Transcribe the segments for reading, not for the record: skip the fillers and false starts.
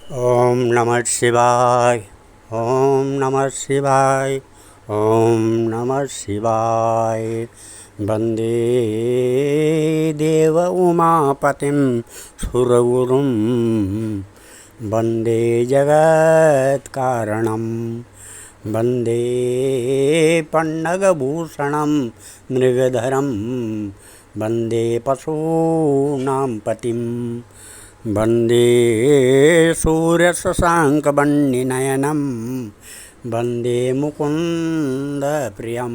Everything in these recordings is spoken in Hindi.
ओम नमः शिवाय। ओम नमः शिवाय। ओम नमः शिवाय। वंदे देव उमापतिं सुरगुरुं वंदे जगत्कारणं वंदे पन्नगभूषणं मृगधरं वंदे पशूनां पतिं वंदे सूर्यशशाङ्कवह्निनयनं वंदे मुकुन्दप्रियं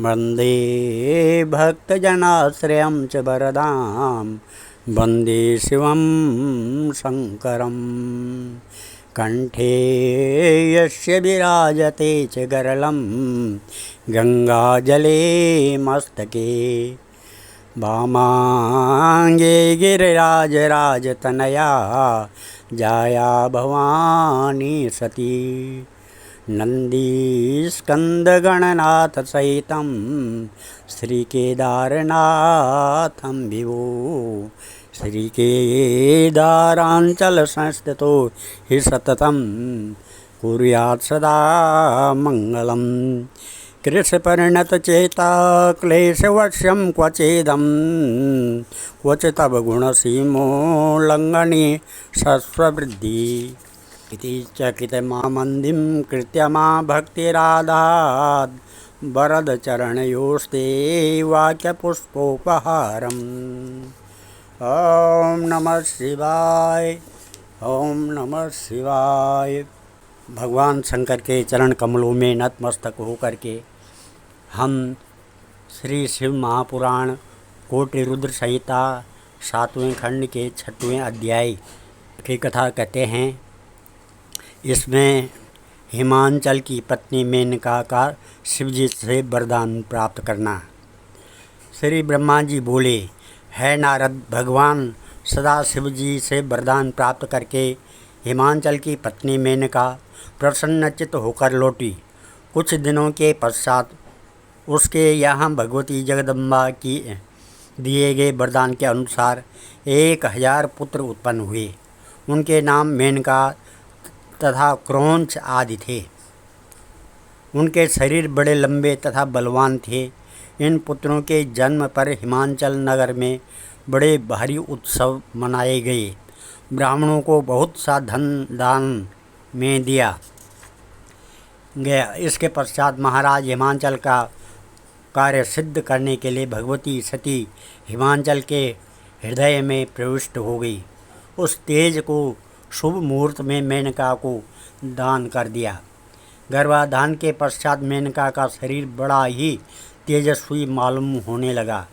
वंदे भक्तजनाश्रयं च वरदां वंदे शिवं शङ्करं। कंठे यस्य विराजते च गरलं गंगाजले मस्तके वामांगे गिरिराजराजतनया जाया भवानी सती नंदीस्कंदगणनाथ सहितं श्रीकेदारनाथं विभो श्रीकेदारांचल संस्थितो हि सततं कुर्यात् सदा मंगलम्। कृशपरिणतचेता क्लेशवश्यं क्वचेदं क्वचितव गुणसीमोल्लङ्घने सस्ववृद्धि इति चकितमामन्दिं कृत्य मा भक्तिराधात् वरदचरणयोस्ते वाक्यपुष्पोपहारम्। ओम नमः शिवाय। ओम नमः शिवाय। भगवान शंकर के चरण कमलों में नतमस्तक होकर के हम श्री शिव महापुराण कोटि रुद्र संहिता 7वें खंड के 6वें अध्याय की कथा कहते हैं। इसमें हिमांचल की पत्नी मेनका का शिवजी से वरदान प्राप्त करना। श्री ब्रह्मा जी बोले, है नारद, भगवान सदा शिवजी से वरदान प्राप्त करके हिमांचल की पत्नी मेनका प्रसन्नचित्त होकर लौटी। कुछ दिनों के पश्चात उसके यहाँ भगवती जगदम्बा की दिए गए वरदान के अनुसार 1000 पुत्र उत्पन्न हुए। उनके नाम मेनका तथा क्रौंच आदि थे। उनके शरीर बड़े लंबे तथा बलवान थे। इन पुत्रों के जन्म पर हिमांचल नगर में बड़े भारी उत्सव मनाए गए। ब्राह्मणों को बहुत सा धन दान में दिया गया। इसके पश्चात महाराज हिमांचल का कार्य सिद्ध करने के लिए भगवती सती हिमांचल के हृदय में प्रविष्ट हो गई। उस तेज को शुभ मुहूर्त में मेनका को दान कर दिया। गर्भाधान के पश्चात मेनका का शरीर बड़ा ही तेजस्वी मालूम होने लगा।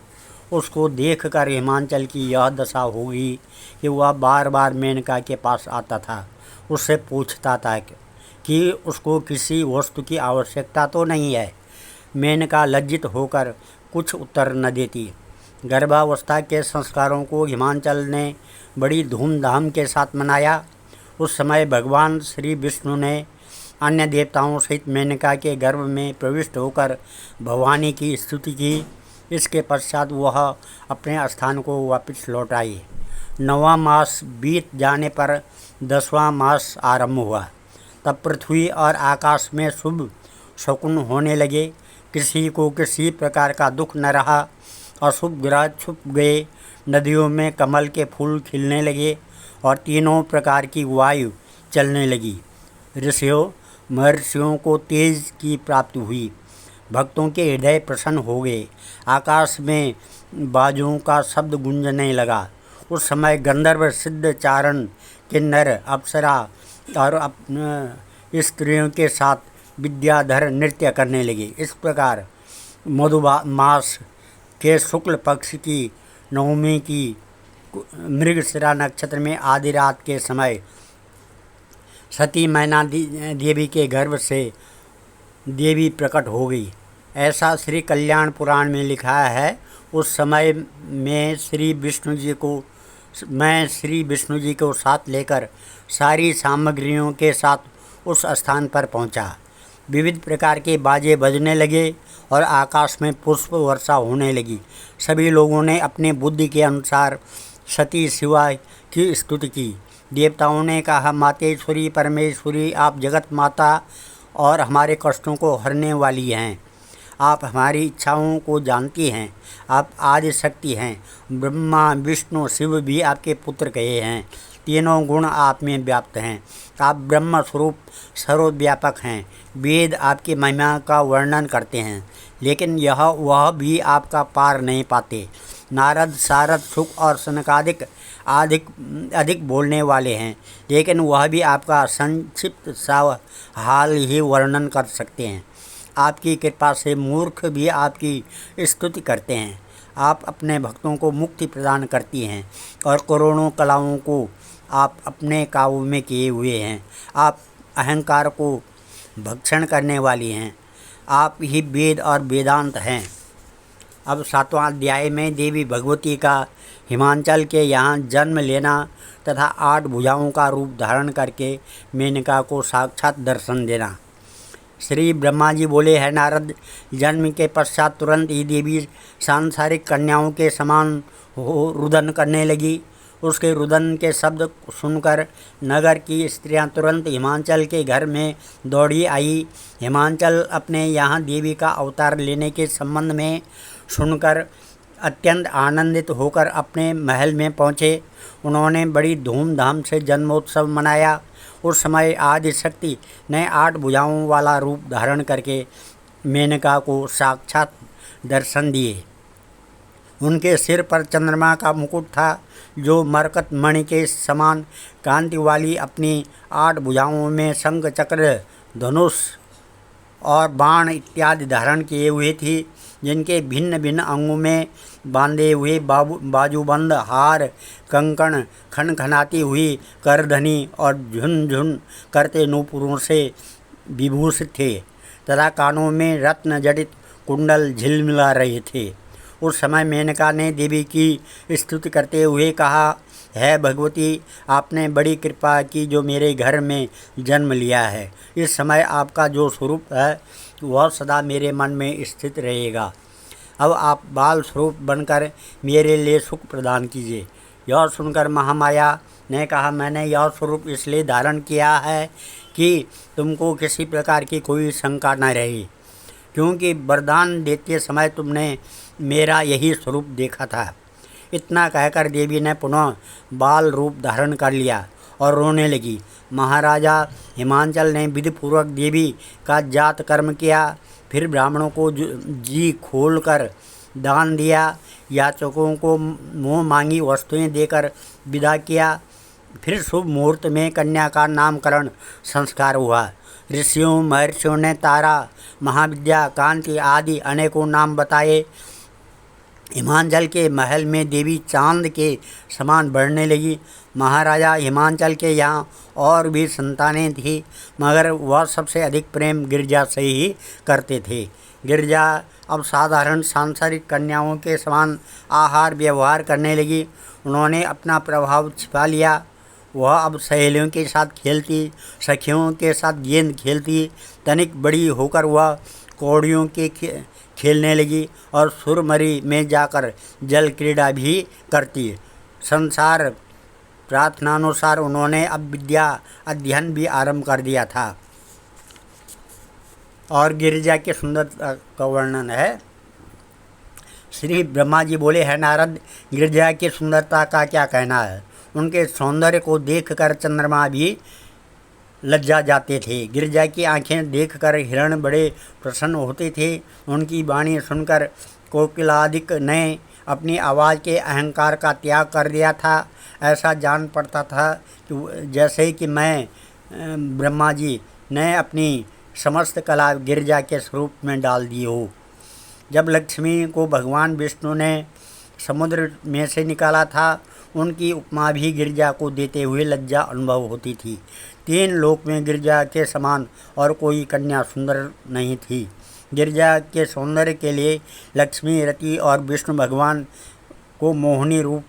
उसको देखकर हिमांचल की यह दशा होगी कि वह बार बार मेनका के पास आता था। उससे पूछता था कि उसको किसी वस्तु की आवश्यकता तो नहीं है। मेनका लज्जित होकर कुछ उत्तर न देती। गर्भावस्था के संस्कारों को हिमांचल ने बड़ी धूमधाम के साथ मनाया। उस समय भगवान श्री विष्णु ने अन्य देवताओं सहित मेनका के गर्भ में प्रविष्ट होकर भवानी की स्तुति की। इसके पश्चात वह अपने स्थान को वापस लौट आई। 9वां मास बीत जाने पर 10वां मास आरंभ हुआ। तब पृथ्वी और आकाश में शुभ शकुन होने लगे। किसी को किसी प्रकार का दुख न रहा। अशुभ ग्रह छुप गए। नदियों में कमल के फूल खिलने लगे और तीनों प्रकार की वायु चलने लगी। ऋषियों महर्षियों को तेज की प्राप्ति हुई। भक्तों के हृदय प्रसन्न हो गए। आकाश में बाजों का शब्द गूंजने लगा। उस समय गंधर्व सिद्ध चारण किन्नर अप्सरा और स्त्रियों के साथ विद्याधर नृत्य करने लगे। इस प्रकार मधुमास के शुक्ल पक्ष की नवमी की मृगशिरा नक्षत्र में आधी रात के समय सती मैना देवी के गर्भ से देवी प्रकट हो गई। ऐसा श्री कल्याण पुराण में लिखा है। उस समय मैं श्री विष्णु जी को साथ लेकर सारी सामग्रियों के साथ उस स्थान पर पहुंचा। विविध प्रकार के बाजे बजने लगे और आकाश में पुष्प वर्षा होने लगी। सभी लोगों ने अपने बुद्धि के अनुसार सती शिवा की स्तुति की। देवताओं ने कहा, मातेश्वरी परमेश्वरी, आप जगत माता और हमारे कष्टों को हरने वाली हैं। आप हमारी इच्छाओं को जानती हैं। आप आदि शक्ति हैं। ब्रह्मा विष्णु शिव भी आपके पुत्र कहे हैं। तीनों गुण आप में व्याप्त हैं। आप ब्रह्म स्वरूप सर्वव्यापक हैं। वेद आपकी महिमा का वर्णन करते हैं, लेकिन वह भी आपका पार नहीं पाते। नारद सारद सुख और सनकादिक अधिक बोलने वाले हैं, लेकिन वह भी आपका संक्षिप्त सा हाल ही वर्णन कर सकते हैं। आपकी कृपा से मूर्ख भी आपकी स्तुति करते हैं। आप अपने भक्तों को मुक्ति प्रदान करती हैं और करोड़ों कलाओं को आप अपने काबू में किए हुए हैं। आप अहंकार को भक्षण करने वाली हैं। आप ही वेद और वेदांत हैं। अब 7वां अध्याय में देवी भगवती का हिमांचल के यहाँ जन्म लेना तथा 8 भुजाओं का रूप धारण करके मेनका को साक्षात दर्शन देना। श्री ब्रह्मा जी बोले, है नारद, जन्म के पश्चात तुरंत ही देवी सांसारिक कन्याओं के समान हो रुदन करने लगी। उसके रुदन के शब्द सुनकर नगर की स्त्रियां तुरंत हिमांचल के घर में दौड़ी आई। हिमांचल अपने यहाँ देवी का अवतार लेने के संबंध में सुनकर अत्यंत आनंदित होकर अपने महल में पहुँचे। उन्होंने बड़ी धूमधाम से जन्मोत्सव मनाया। उस समय आदि शक्ति ने 8 भुजाओं वाला रूप धारण करके मेनका को साक्षात दर्शन दिए। उनके सिर पर चंद्रमा का मुकुट था, जो मरकत मणि के समान कांति वाली अपनी 8 भुजाओं में शंख चक्र धनुष और बाण इत्यादि धारण किए हुए थी, जिनके भिन्न भिन्न अंगों में बांधे हुए बाजूबंद हार कंकण खनखनाती हुई करधनी और झुनझुन करते नूपुरों से विभूषित थे तथा कानों में रत्न जड़ित कुंडल झिलमिला रहे थे। उस समय मेनका ने देवी की स्तुति करते हुए कहा, है भगवती, आपने बड़ी कृपा की जो मेरे घर में जन्म लिया है। इस समय आपका जो स्वरूप है वह सदा मेरे मन में स्थित रहेगा। अब आप बाल स्वरूप बनकर मेरे लिए सुख प्रदान कीजिए। यह सुनकर महामाया ने कहा, मैंने यह स्वरूप इसलिए धारण किया है कि तुमको किसी प्रकार की कोई शंका न रहे, क्योंकि वरदान देते समय तुमने मेरा यही स्वरूप देखा था। इतना कहकर देवी ने पुनः बाल रूप धारण कर लिया और रोने लगी। महाराजा हिमांचल ने विधिपूर्वक देवी का जात कर्म किया, फिर ब्राह्मणों को जी खोल कर दान दिया, याचकों को मुँह मांगी वस्तुएं देकर विदा किया। फिर शुभ मुहूर्त में कन्या का नामकरण संस्कार हुआ। ऋषियों महर्षियों ने तारा, महाविद्या, कांति आदि अनेकों नाम बताए। हिमांचल के महल में देवी चांद के समान बढ़ने लगी। महाराजा हिमांचल के यहाँ और भी संतानें थी, मगर वह सबसे अधिक प्रेम गिरिजा से ही करते थे। गिरिजा अब साधारण सांसारिक कन्याओं के समान आहार व्यवहार करने लगी। उन्होंने अपना प्रभाव छिपा लिया। वह अब सहेलियों के साथ खेलती, सखियों के साथ गेंद खेलती। तनिक बड़ी होकर वह कौड़ियों के खेलने लगी और सुरमरी में जाकर जल क्रीड़ा भी करती। संसार प्रार्थनानुसार उन्होंने अब विद्या अध्ययन भी आरंभ कर दिया था। और गिरिजा के सुंदरता का वर्णन है। श्री ब्रह्मा जी बोले, है नारद, गिरिजा की सुंदरता का क्या कहना है। उनके सौंदर्य को देखकर चंद्रमा भी लज्जा जाते थे। गिरिजा की आंखें देखकर हिरण बड़े प्रसन्न होते थे। उनकी वाणी सुनकर कोकिलादिक ने अपनी आवाज़ के अहंकार का त्याग कर दिया था। ऐसा जान पड़ता था कि जैसे कि मैं ब्रह्मा जी ने अपनी समस्त कला गिरिजा के स्वरूप में डाल दी हो। जब लक्ष्मी को भगवान विष्णु ने समुद्र में से निकाला था, उनकी उपमा भी गिरिजा को देते हुए लज्जा अनुभव होती थी। 3 लोक में गिरिजा के समान और कोई कन्या सुंदर नहीं थी। गिरिजा के सौंदर्य के लिए लक्ष्मी, रति और विष्णु भगवान को मोहिनी रूप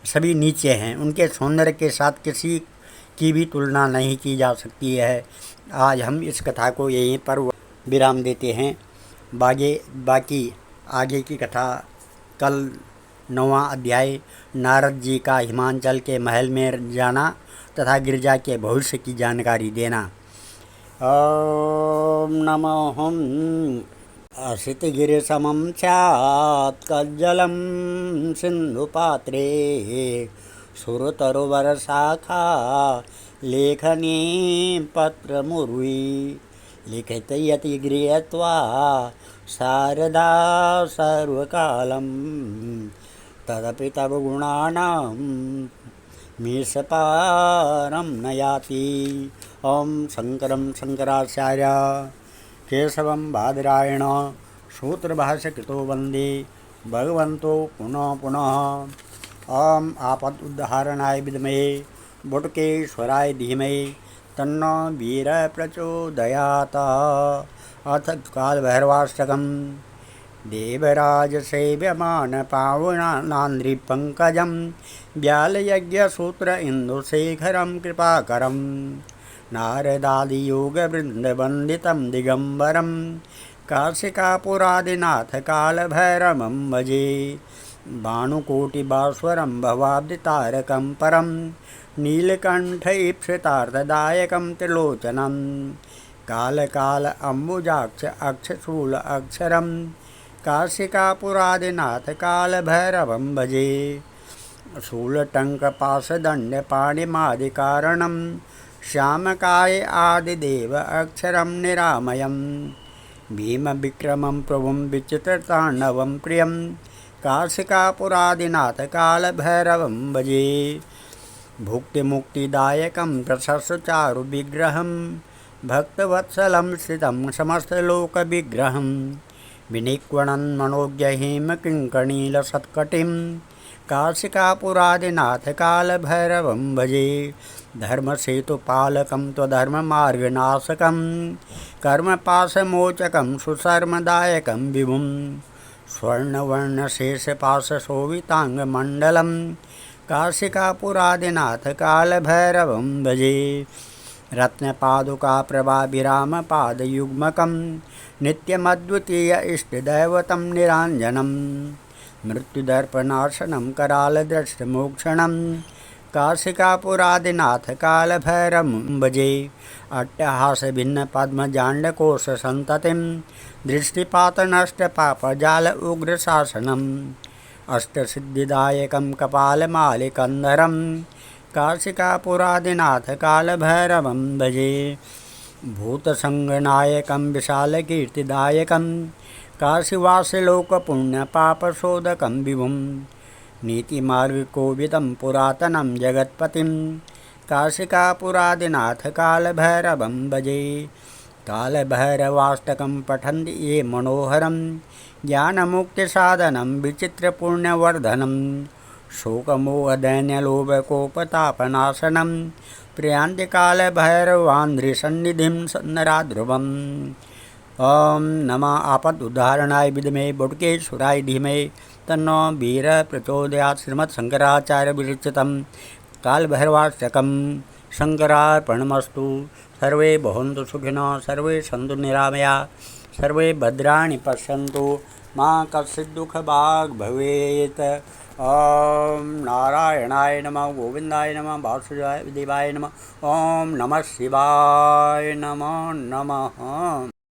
सभी नीचे हैं। उनके सौंदर्य के साथ किसी की भी तुलना नहीं की जा सकती है। आज हम इस कथा को यहीं पर विराम देते हैं। बाकी आगे की कथा कल 9वां अध्याय नारद जी का हिमांचल के महल में जाना तथा गिरजा के भविष्य की जानकारी देना। ओम नमो हम असितगिरिसमं स्यात् कज्जलं सिन्धुपात्रे सुरतरुवरशाखा लेखनी पत्रमुर्वी लिखितयति गृहीत्वा शारदा सर्वकालं तदपि तव गुणानां मीशपारं न याति। ओम शंकरं शंकराचार्य केशवं बादरायण सूत्रभाष्यकृतो वंदे भगवन्तो पुनः पुनः। ओम आपद उद्धारणाय विद्महे बुटकेश्वराय धीमहि तन्नो वीर प्रचोदयात्। अथ कालभैरवाष्टकम् देवराज सेव्यमान पावनान्द्रिपङ्कजं व्यालयज्ञसूत्र इन्दुशेखरं कृपाकरं नारदादियोगवृन्दवन्दितं दिगम्बरं काशिकापुरादिनाथ कालभैरवं भजे। भानुकोटिभास्वरं भवाब्दितारकं परं नीलकण्ठ ईप्सितार्थदायकं त्रिलोचनं कालकाल अम्बुजाक्ष अक्षशूल अक्षरं काशिकापुरादिनाथ कालभैरवं भजे। शूलटङ्कपाशदण्डपाणिमादिकारणं श्यामकाय आदिदेव अक्षरं निरामयं भीमविक्रमं प्रभुं विचित्रताण्डवं प्रियं काशिकापुरादिनाथ कालभैरवं भजे। भुक्तिमुक्तिदायकं प्रशस्तचारुविग्रहं भक्तवत्सलं स्थितं समस्तलोकविग्रहं विनिक्वणन् मनोज्ञहिमकिङ्कणीलसत्कटिं काशिकापुरादिनाथ कालभैरवं भजे। धर्मसेतुपालकं त्वधर्ममार्गनाशकं कर्मपाशमोचकं सुशर्मदायकं विभुं स्वर्णवर्णशेषपाशशोभिताङ्गमण्डलं काशिकापुरादिनाथ कालभैरवं भजे। रत्नपादुकाप्रभाभिरामपादयुग्मकं नित्यमद्वितीय इष्टदैवतं निराञ्जनं मृत्युदर्पनाशनं करालदृष्टमोक्षणं काशिकापुरादिनाथ कालभैरवं भजे। अट्टहासभिन्नपद्मजाण्डकोशसन्ततिं दृष्टिपातनष्टपापजाल उग्रशासनम् अष्टसिद्धिदायकं कपालमालिकन्धरं काशिकापुरादिनाथ कालभैरवं भजे। भूतसङ्गनायकं विशालकीर्तिदायकं काशीवासिलोकपुण्यपापशोधकं विभुं नीतिमार्गकोविदं पुरातनं जगत्पतिं काशिकापुरादिनाथ कालभैरवं भजे। कालभैरवाष्टकं पठन्ति ये मनोहरं ज्ञानमुक्तिसाधनं विचित्रपुण्यवर्धनं शोकमोहदैन्यलोभकोपतापनाशनं प्रयान्ति कालभैरवान्ध्रिसन्निधिं नराध्रुवम्। ओम नमः आपदुद्धारणाय विद्महे बुटकेश्वराय धीमहि तन्नो वीर प्रचोदयात्। श्रीमद्शंकराचार्य विरचितं कालभैरवाष्टकं शंकरार्पणमस्तु। सर्वे भवन्तु सुखिनः, सर्वे सन्तु निरामया, सर्वे भद्राणि पश्यन्तु, मा कश्चित् दुःखभाग् भवेत्। ओम नारायणाय नमः, गोविंदाय नमः, वासुदेवाय नमः। ओम नमः शिवाय नमः नमः।